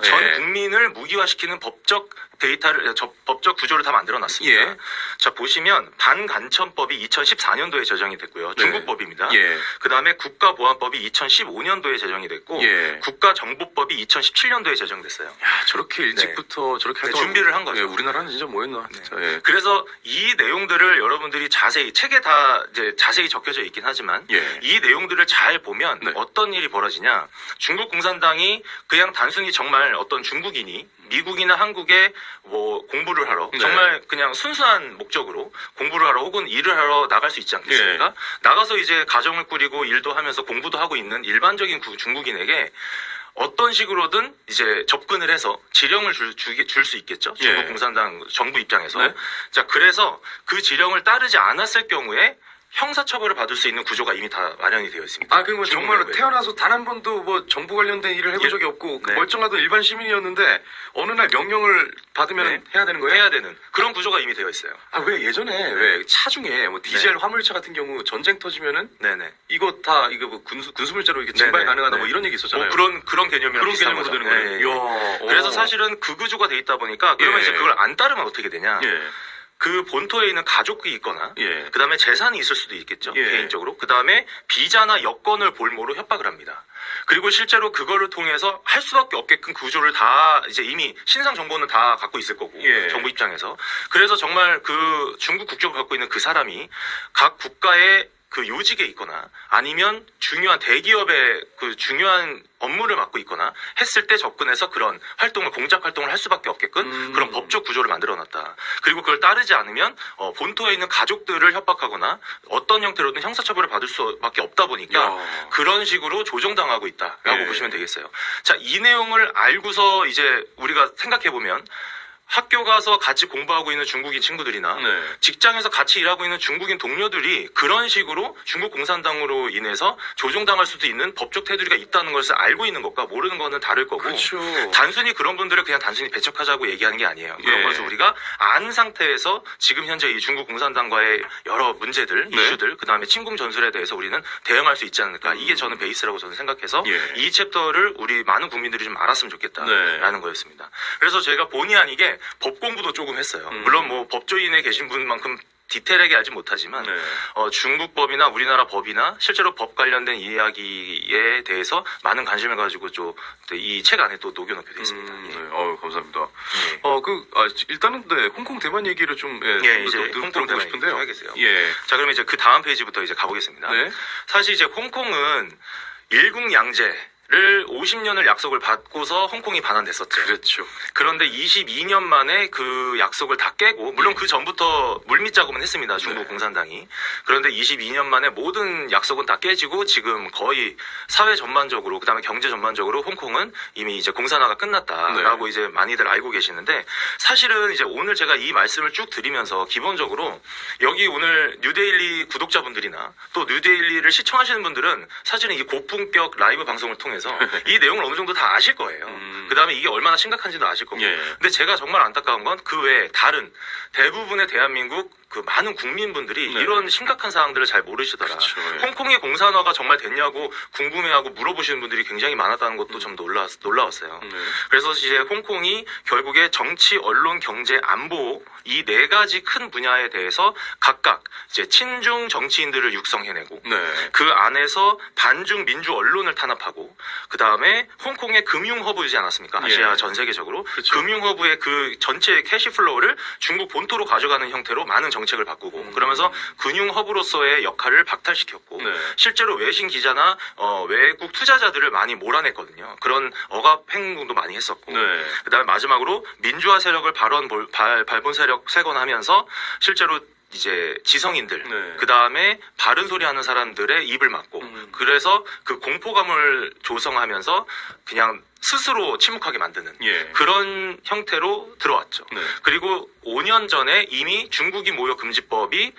전 국민을 무기화시키는 법적 데이터를, 법적 구조를 다 만들어놨습니다. 예. 자, 보시면 반간첩법이 2014년도에 제정이 됐고요. 중국법입니다. 예. 그 다음에 국가보안법이 2015년도에 제정이 됐고, 예. 국가정보법이 2017년도에 제정됐어요. 야, 저렇게 일찍부터 저렇게 네, 준비를 한 거죠. 예, 우리나라는 진짜 뭐였나 진짜. 예. 그래서 이 내용들을 여러분들이 자세히 책에 다 이제 자세히 적혀져 있긴 하지만 예. 이 내용들을 잘 보면 네. 어떤 일이 벌어지냐, 중국 공산당이 그냥 단순히 정말 어떤 중국인이 미국이나 한국에 뭐 공부를 하러 네. 정말 그냥 순수한 목적으로 공부를 하러 혹은 일을 하러 나갈 수 있지 않겠습니까? 예. 나가서 이제 가정을 꾸리고 일도 하면서 공부도 하고 있는 일반적인 중국인에게 어떤 식으로든 이제 접근을 해서 지령을 줄 수 있겠죠. 중국 예. 공산당 정부 입장에서. 네. 자, 그래서 그 지령을 따르지 않았을 경우에 형사처벌을 받을 수 있는 구조가 이미 다 마련이 되어 있습니다. 아, 그럼 정말로 중국 태어나서 단 한 번도 뭐 정부 관련된 일을 해본 예. 적이 없고 네. 멀쩡하던 일반 시민이었는데 어느 날 명령을 받으면 네. 해야 되는 거예요? 해야 되는 그런 구조가 이미 되어 있어요. 아, 왜 예전에 왜 차 중에 뭐 디젤 화물차 같은 경우 전쟁 터지면은 네네. 이거 다 이거 뭐 군수물자로 이게 네네. 증발 가능하다 네. 뭐 이런 얘기 있었잖아요. 뭐 그런 개념이랑 그런 비슷한 개념으로 거죠. 되는 거예요. 예, 예. 이야, 그래서 오. 사실은 그 구조가 돼 있다 보니까 그러면 예. 이제 그걸 안 따르면 어떻게 되냐? 예. 그 본토에 있는 가족이 있거나 예. 그다음에 재산이 있을 수도 있겠죠. 예. 개인적으로. 그다음에 비자나 여권을 볼모로 협박을 합니다. 그리고 실제로 그거를 통해서 할 수밖에 없게끔 구조를 다 이제 이미 신상 정보는 다 갖고 있을 거고 예. 정부 입장에서. 그래서 정말 그 중국 국적을 갖고 있는 그 사람이 각 국가의 그 요직에 있거나 아니면 중요한 대기업의 그 중요한 업무를 맡고 있거나 했을 때 접근해서 그런 활동을 공작 활동을 할 수밖에 없게끔 그런 법적 구조를 만들어놨다. 그리고 그걸 따르지 않으면 본토에 있는 가족들을 협박하거나 어떤 형태로든 형사처벌을 받을 수밖에 없다 보니까 야. 그런 식으로 조정당하고 있다라고 예. 보시면 되겠어요. 자, 이 내용을 알고서 이제 우리가 생각해 보면. 학교 가서 같이 공부하고 있는 중국인 친구들이나 네. 직장에서 같이 일하고 있는 중국인 동료들이 그런 식으로 중국 공산당으로 인해서 조종당할 수도 있는 법적 테두리가 있다는 것을 알고 있는 것과 모르는 것은 다를 거고 그렇죠. 단순히 그런 분들을 그냥 단순히 배척하자고 얘기하는 게 아니에요. 그런 예. 것을 우리가 아는 상태에서 지금 현재 이 중국 공산당과의 여러 문제들, 네. 이슈들, 그다음에 침공 전술에 대해서 우리는 대응할 수 있지 않을까. 이게 저는 베이스라고 저는 생각해서 예. 이 챕터를 우리 많은 국민들이 좀 알았으면 좋겠다라는 네. 거였습니다. 그래서 제가 본의 아니게 법 공부도 조금 했어요. 물론 뭐 법조인에 계신 분만큼 디테일하게 알지 못하지만 네. 중국 법이나 우리나라 법이나 실제로 법 관련된 이야기에 대해서 많은 관심을 가지고 좀 이 책 안에 또 녹여놓게 되어 있습니다. 예. 네. 감사합니다. 예. 일단은 네, 홍콩 대만 얘기를 좀 이제 홍콩 들어보고 대만 싶은데요. 얘기 하겠어요. 예. 자, 그러면 이제 그 다음 페이지부터 이제 가보겠습니다. 네. 사실 이제 홍콩은 일국양제를 50년을 약속을 받고서 홍콩이 반환됐었죠. 그렇죠. 그런데 22년 만에 그 약속을 다 깨고, 물론 그 전부터 물밑 작업은 했습니다. 중국 네. 공산당이. 그런데 22년 만에 모든 약속은 다 깨지고 지금 거의 사회 전반적으로, 그다음에 경제 전반적으로 홍콩은 이미 이제 공산화가 끝났다라고 네. 이제 많이들 알고 계시는데, 사실은 이제 오늘 제가 이 말씀을 쭉 드리면서 기본적으로 여기 오늘 뉴데일리 구독자분들이나 또 뉴데일리를 시청하시는 분들은 사실은 이 고품격 라이브 방송을 통해서 이 내용을 어느 정도 다 아실 거예요. 그다음에 이게 얼마나 심각한지도 아실 거고. 예. 근데 제가 정말 안타까운 건 그 외에 다른 대부분의 대한민국 그 많은 국민분들이 네. 이런 심각한 사항들을 잘 모르시더라. 그렇죠, 예. 홍콩의 공산화가 정말 됐냐고 궁금해하고 물어보시는 분들이 굉장히 많았다는 것도 좀 놀라웠어요. 네. 그래서 이제 홍콩이 결국에 정치, 언론, 경제, 안보 이 네 가지 큰 분야에 대해서 각각 이제 친중 정치인들을 육성해내고 네. 그 안에서 반중 민주 언론을 탄압하고 그 다음에 홍콩의 금융 허브이지 않았습니까? 아시아 예. 전 세계적으로 그렇죠. 금융 허브의 그 전체 캐시플로우를 중국 본토로 가져가는 형태로 많은 정책을 바꾸고 그러면서 금융 허브로서의 역할을 박탈시켰고 네. 실제로 외신 기자나 외국 투자자들을 많이 몰아냈거든요. 그런 억압 행동도 많이 했었고 네. 그다음에 마지막으로 민주화 세력을 발본 세력 세건하면서 실제로 이제 지성인들 네. 그 다음에 바른 소리 하는 사람들의 입을 막고 그래서 그 공포감을 조성하면서 그냥 스스로 침묵하게 만드는 예. 그런 형태로 들어왔죠. 네. 그리고 5년 전에 이미 중국인 모욕 금지법이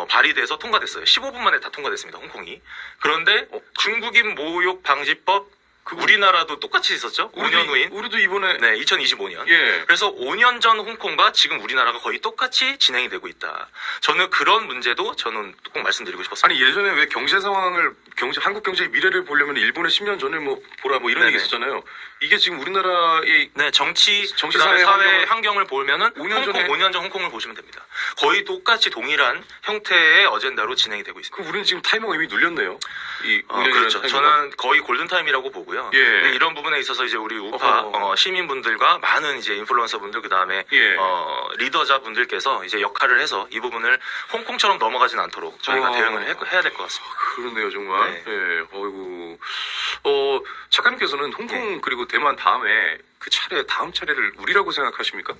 발의돼서 통과됐어요. 15분 만에 다 통과됐습니다. 홍콩이. 그런데 중국인 모욕 방지법 우리나라도 똑같이 있었죠. 5년 후인. 우리도 이번에 네, 2025년. 예. 그래서 5년 전 홍콩과 지금 우리나라가 거의 똑같이 진행이 되고 있다. 저는 그런 문제도 저는 꼭 말씀드리고 싶었습니다. 아니 예전에 왜 경제 상황을 한국 경제의 미래를 보려면 일본의 10년 전을 뭐 보라 뭐 이런 네네. 얘기 있었잖아요. 이게 지금 우리나라의 네, 정치 사회 사회 환경을 보면은 5년 전에 5년 전 홍콩을 보시면 됩니다. 거의 똑같이 동일한 형태의 어젠다로 진행이 되고 있습니다. 그 우리는 지금 타이머가 이미 눌렸네요. 이 5년이라는 그렇죠. 타이머가. 저는 거의 골든타임이라고 보고요. 예. 근데 이런 부분에 있어서 이제 우리 우파 시민분들과 많은 이제 인플루언서분들 그다음에 예. 리더자분들께서 이제 역할을 해서 이 부분을 홍콩처럼 넘어가진 않도록 저희가 대응을 해야 될 것 같습니다. 그러네요, 정말. 네. 예. 어이구. 작가님께서는 홍콩 네. 그리고 대만 다음에 다음 차례를 우리라고 생각하십니까?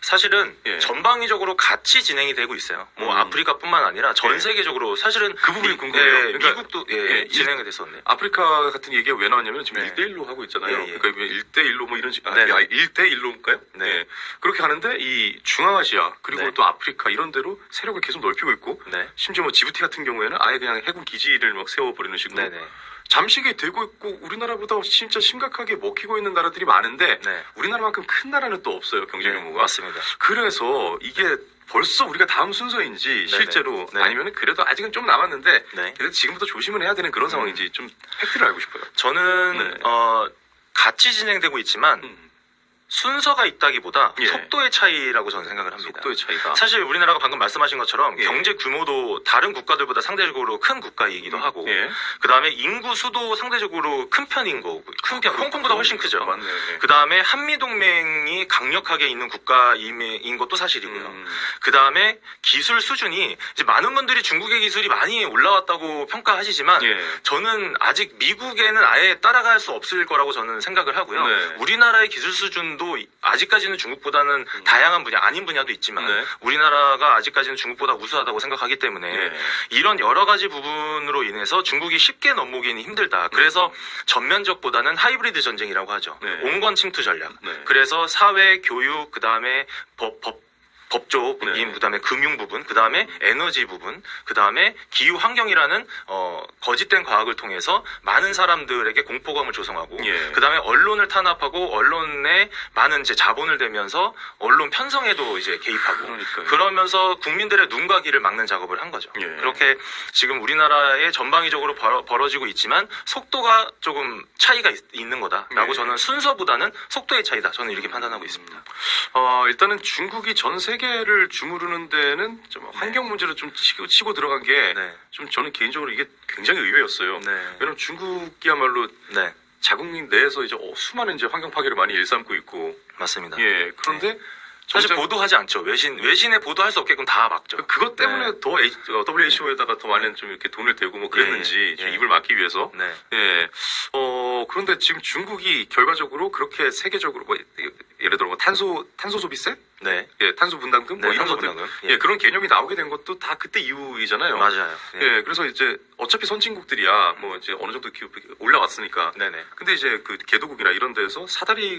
사실은 예. 전방위적으로 같이 진행이 되고 있어요. 뭐 아프리카뿐만 아니라 전 예. 세계적으로 사실은 그 부분이 궁금해요. 예, 그러니까 미국도 진행이 됐었네요. 아프리카 같은 얘기가 왜 나왔냐면 지금 네. 1대1로 하고 있잖아요. 예, 예. 그러니까 1대1로 뭐 이런 식, 네. 1대1로일까요? 네. 그렇게 하는데 이 중앙아시아 그리고 네. 또 아프리카 이런 데로 세력을 계속 넓히고 있고 네. 심지어 뭐 지부티 같은 경우에는 아예 그냥 해군 기지를 막 세워버리는 식으로 네네. 잠식이 되고 있고 우리나라보다 진짜 심각하게 먹히고 있는 나라들이 많은데 네. 우리나라만큼 큰 나라는 또 없어요. 경제 네, 규모가. 맞습니다. 그래서 이게 벌써 우리가 다음 순서인지 실제로 네. 아니면 그래도 아직은 좀 남았는데 네. 그래도 지금부터 조심을 해야 되는 그런 상황인지 좀 팩트를 알고 싶어요. 저는 네. 같이 진행되고 있지만 순서가 있다기보다 예. 속도의 차이라고 저는 생각을 합니다. 속도의 차이가. 사실 우리나라가 방금 말씀하신 것처럼 예. 경제 규모도 다른 국가들보다 상대적으로 큰 국가이기도 하고 예. 그다음에 인구 수도 상대적으로 큰 편인 거고 큰 편, 홍콩보다 훨씬 크죠. 맞네. 예. 그다음에 한미 동맹이 강력하게 있는 국가인 것도 사실이고요. 음. 그다음에 기술 수준이 이제 많은 분들이 중국의 기술이 많이 올라왔다고 평가하시지만 예. 저는 아직 미국에는 아예 따라갈 수 없을 거라고 저는 생각을 하고요. 네. 우리나라의 기술 수준도 아직까지는 중국보다는 다양한 분야 아닌 분야도 있지만 네. 우리나라가 아직까지는 중국보다 우수하다고 생각하기 때문에 네. 이런 여러 가지 부분으로 인해서 중국이 쉽게 넘보기는 힘들다. 그래서 전면적보다는 하이브리드 전쟁이라고 하죠. 네. 온건 침투 전략. 네. 그래서 사회, 교육, 그다음에 법조, 네. 그다음에 금융 부분, 그다음에 에너지 부분, 그다음에 기후 환경이라는 거짓된 과학을 통해서 많은 사람들에게 공포감을 조성하고, 예. 그다음에 언론을 탄압하고 언론에 많은 이제 자본을 대면서 언론 편성에도 이제 개입하고, 그러니까요. 그러면서 국민들의 눈과 귀를 막는 작업을 한 거죠. 예. 그렇게 지금 우리나라에 전방위적으로 벌어지고 있지만 속도가 조금 차이가 있는 거다라고 예. 저는 순서보다는 속도의 차이다. 저는 이렇게 판단하고 있습니다. 일단은 중국이 전 세계를 주무르는 데는 좀 환경 문제를 좀 치고 들어간 게 좀 네. 저는 개인적으로 이게 굉장히 의외였어요. 네. 왜냐면 중국이야말로 네, 자국민 내에서 이제 수많은 이제 환경 파괴를 많이 일삼고 있고, 맞습니다. 예, 그런데 사실 정작 보도하지 않죠. 외신에 보도할 수 없게끔 다 막죠. 그것 때문에 네. 더 WHO에다가 더 많은 좀 이렇게 돈을 대고 뭐 그랬는지 예, 좀 예. 입을 막기 위해서. 네. 예. 그런데 지금 중국이 결과적으로 그렇게 세계적으로 뭐 예를 들어 뭐 탄소 소비세? 네. 예, 탄소 분담금? 뭐 네, 이런 탄소 것들. 분담금. 예. 그런 개념이 나오게 된 것도 다 그때 이후이잖아요. 맞아요. 예, 그래서 이제 어차피 선진국들이야 뭐 이제 어느 정도 올라왔으니까. 네네. 근데 이제 그 개도국이나 이런 데서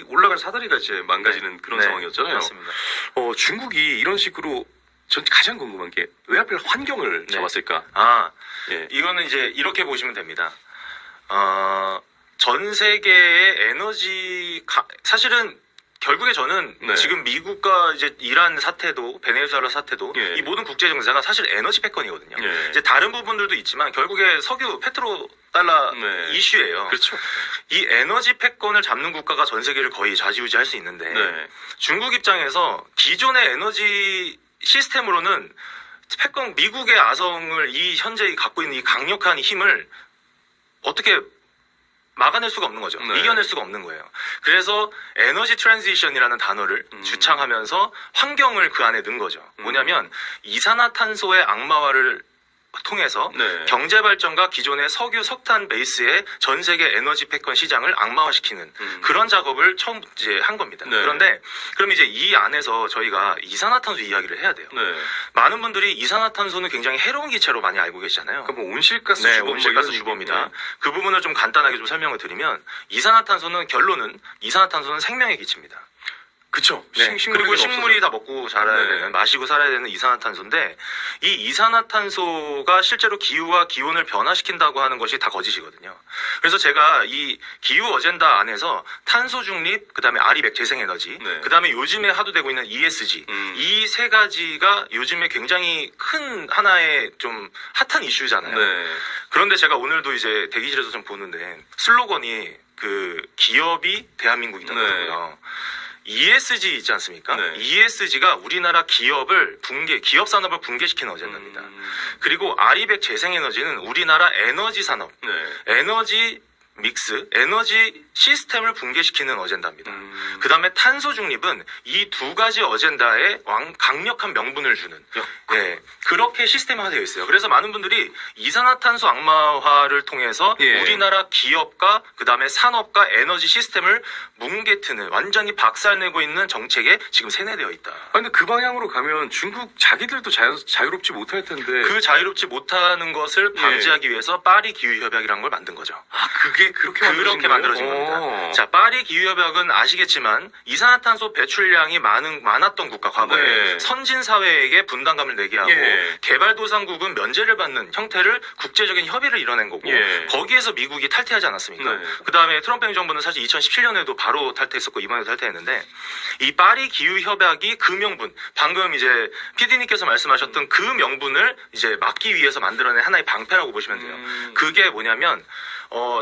올라갈 사다리가 이제 망가지는 그런 네. 상황이었잖아요. 맞습니다. 중국이 이런 식으로 전 가장 궁금한 게 왜 하필 환경을 네. 잡았을까? 예. 이거는 이제 이렇게 보시면 됩니다. 전 세계의 사실은 결국에 저는 네. 지금 미국과 이제 이란 사태도 베네수엘라 사태도 예. 이 모든 국제 정세가 사실 에너지 패권이거든요. 예. 이제 다른 부분들도 있지만 결국에 석유 페트로 달러 네. 이슈예요. 그렇죠. 이 에너지 패권을 잡는 국가가 전 세계를 거의 좌지우지할 수 있는데 네. 중국 입장에서 기존의 에너지 시스템으로는 미국의 아성을 현재 갖고 있는 이 강력한 힘을 어떻게 막아낼 수가 없는 거죠. 네. 이겨낼 수가 없는 거예요. 그래서 에너지 트랜지션이라는 단어를 주창하면서 환경을 그 안에 넣은 거죠. 뭐냐면 이산화탄소의 악마화를 통해서 네. 경제 발전과 기존의 석유, 석탄 베이스의 전 세계 에너지 패권 시장을 악마화시키는 그런 작업을 처음 이제 한 겁니다. 네. 그런데 그럼 이제 이 안에서 저희가 이산화탄소 이야기를 해야 돼요. 네. 많은 분들이 이산화탄소는 굉장히 해로운 기체로 많이 알고 계시잖아요. 그러니까 뭐 온실가스 네, 주범, 온실가스 뭐 이런 주범이다. 얘기. 그 부분을 좀 간단하게 좀 설명을 드리면 이산화탄소는 생명의 기체입니다. 그쵸. 네. 그리고 식물이 다 먹고 자라야 네. 되는, 마시고 살아야 되는 이산화탄소인데, 이 이산화탄소가 실제로 기후와 기온을 변화시킨다고 하는 것이 다 거짓이거든요. 그래서 제가 이 기후 어젠다 안에서 탄소 중립, 그 다음에 아리백 재생에너지, 네. 그 다음에 요즘에 하도 되고 있는 ESG, 이 세 가지가 요즘에 굉장히 큰 하나의 좀 핫한 이슈잖아요. 네. 그런데 제가 오늘도 이제 대기실에서 좀 보는데 슬로건이 그 기업이 대한민국이더라고요. ESG 있지 않습니까? 네. ESG가 우리나라 기업을 기업 산업을 붕괴시키는 어젠다입니다. 그리고 아리백 재생에너지는 우리나라 에너지 산업, 네. 에너지 믹스, 에너지 시스템을 붕괴시키는 어젠다입니다. 그 다음에 탄소 중립은 이 두 가지 어젠다에 강력한 명분을 주는, 네, 그렇게 시스템화되어 있어요. 그래서 많은 분들이 이산화탄소 악마화를 통해서 예. 우리나라 기업과 그 다음에 산업과 에너지 시스템을 뭉개트는, 완전히 박살내고 있는 정책에 지금 세뇌되어 있다. 근데 그 방향으로 가면 중국 자기들도 자유롭지 못할 텐데. 그 자유롭지 못하는 것을 방지하기 위해서 파리 기후협약이라는 걸 만든 거죠. 아, 그게 그렇게 만들어진 겁니다. 자, 파리 기후협약은 아시겠지만 이산화탄소 배출량이 많았던 국가, 과거에 네. 선진 사회에게 분담감을 내게 하고 예. 개발도상국은 면제를 받는 형태를 국제적인 협의를 이뤄낸 거고, 예. 거기에서 미국이 탈퇴하지 않았습니까? 네. 그 다음에 트럼프 행정부는 사실 2017년에도 바로 탈퇴했었고 이번에도 탈퇴했는데, 이 파리 기후협약이 그 명분, 방금 이제 PD님께서 말씀하셨던 그 명분을 이제 막기 위해서 만들어낸 하나의 방패라고 보시면 돼요. 그게 뭐냐면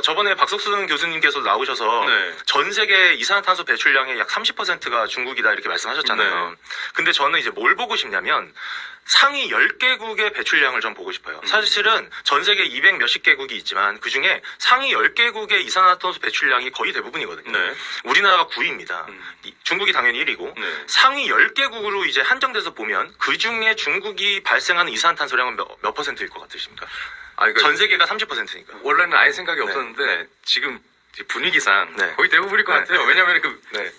저번에 박석순 교수님께서 나오셔서 네. 전 세계 이산화탄소 배출량의 약 30%가 중국이다 이렇게 말씀하셨잖아요. 네. 근데 저는 이제 뭘 보고 싶냐면 상위 10개국의 배출량을 좀 보고 싶어요. 사실은 전 세계 200 몇십 개국이 있지만 그중에 상위 10개국의 이산화탄소 배출량이 거의 대부분이거든요. 네. 우리나라가 9위입니다. 중국이 당연히 1위고 네. 상위 10개국으로 이제 한정돼서 보면 그중에 중국이 발생하는 이산화탄소량은 몇 퍼센트일 것 같으십니까? 그러니까 전 세계가 30%니까. 원래는 아예 생각이 네. 없었는데 지금 분위기상 네. 거의 대부분일 것 네. 같아요. 왜냐하면 네.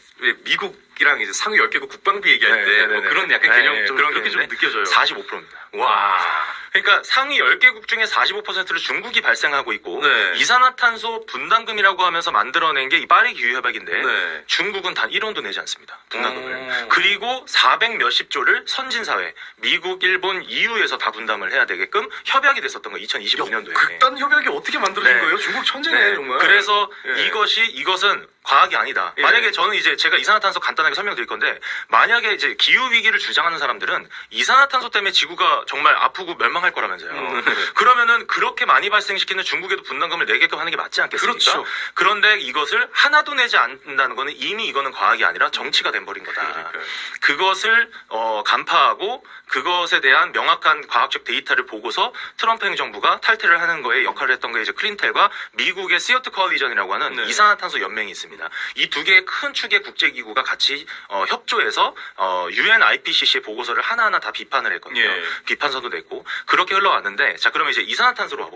미국이랑 이제 상위 10개국 국방비 얘기할 때 뭐 그런 약간 개념 좀 그렇게 좀 느껴져요. 45%입니다. 와. 그러니까 상위 10개국 중에 45%를 중국이 발생하고 있고 네. 이산화탄소 분담금이라고 하면서 만들어낸 게 이 파리 기후협약인데 네. 중국은 단 1원도 내지 않습니다. 분담금을. 그리고 400 몇십 조를 선진사회, 미국, 일본, EU에서 다 분담을 해야 되게끔 협약이 됐었던 거예요. 2025년도에. 극단 협약이 어떻게 만들어진 네. 거예요? 중국 천재네 정말. 그래서 예. 이것은 과학이 아니다. 예. 만약에 저는 이제 제가 이산화탄소 간단하게 설명드릴 건데, 만약에 이제 기후 위기를 주장하는 사람들은 이산화탄소 때문에 지구가 정말 아프고 멸망할 거라면서요. 그러면은 그렇게 많이 발생시키는 중국에도 분담금을 내게끔 하는 게 맞지 않겠습니까? 그렇죠. 그런데 이것을 하나도 내지 않는다는 거는 이미 이거는 과학이 아니라 정치가 돼버린 거다. 그러니까요. 그것을 간파하고 그것에 대한 명확한 과학적 데이터를 보고서 트럼프 행정부가 탈퇴를 하는 거에 역할을 했던 게 이제 클린텔과 미국의 시어트 코얼리전이라고 하는 네. 이산화탄소 연맹이 있습니다. 이 두 개의 큰 축의 국제기구가 같이 협조해서 UN IPCC의 보고서를 하나하나 다 비판을 했거든요. 예. 비판서도 냈고 그렇게 흘러왔는데, 자 그러면 이제 이산화탄소로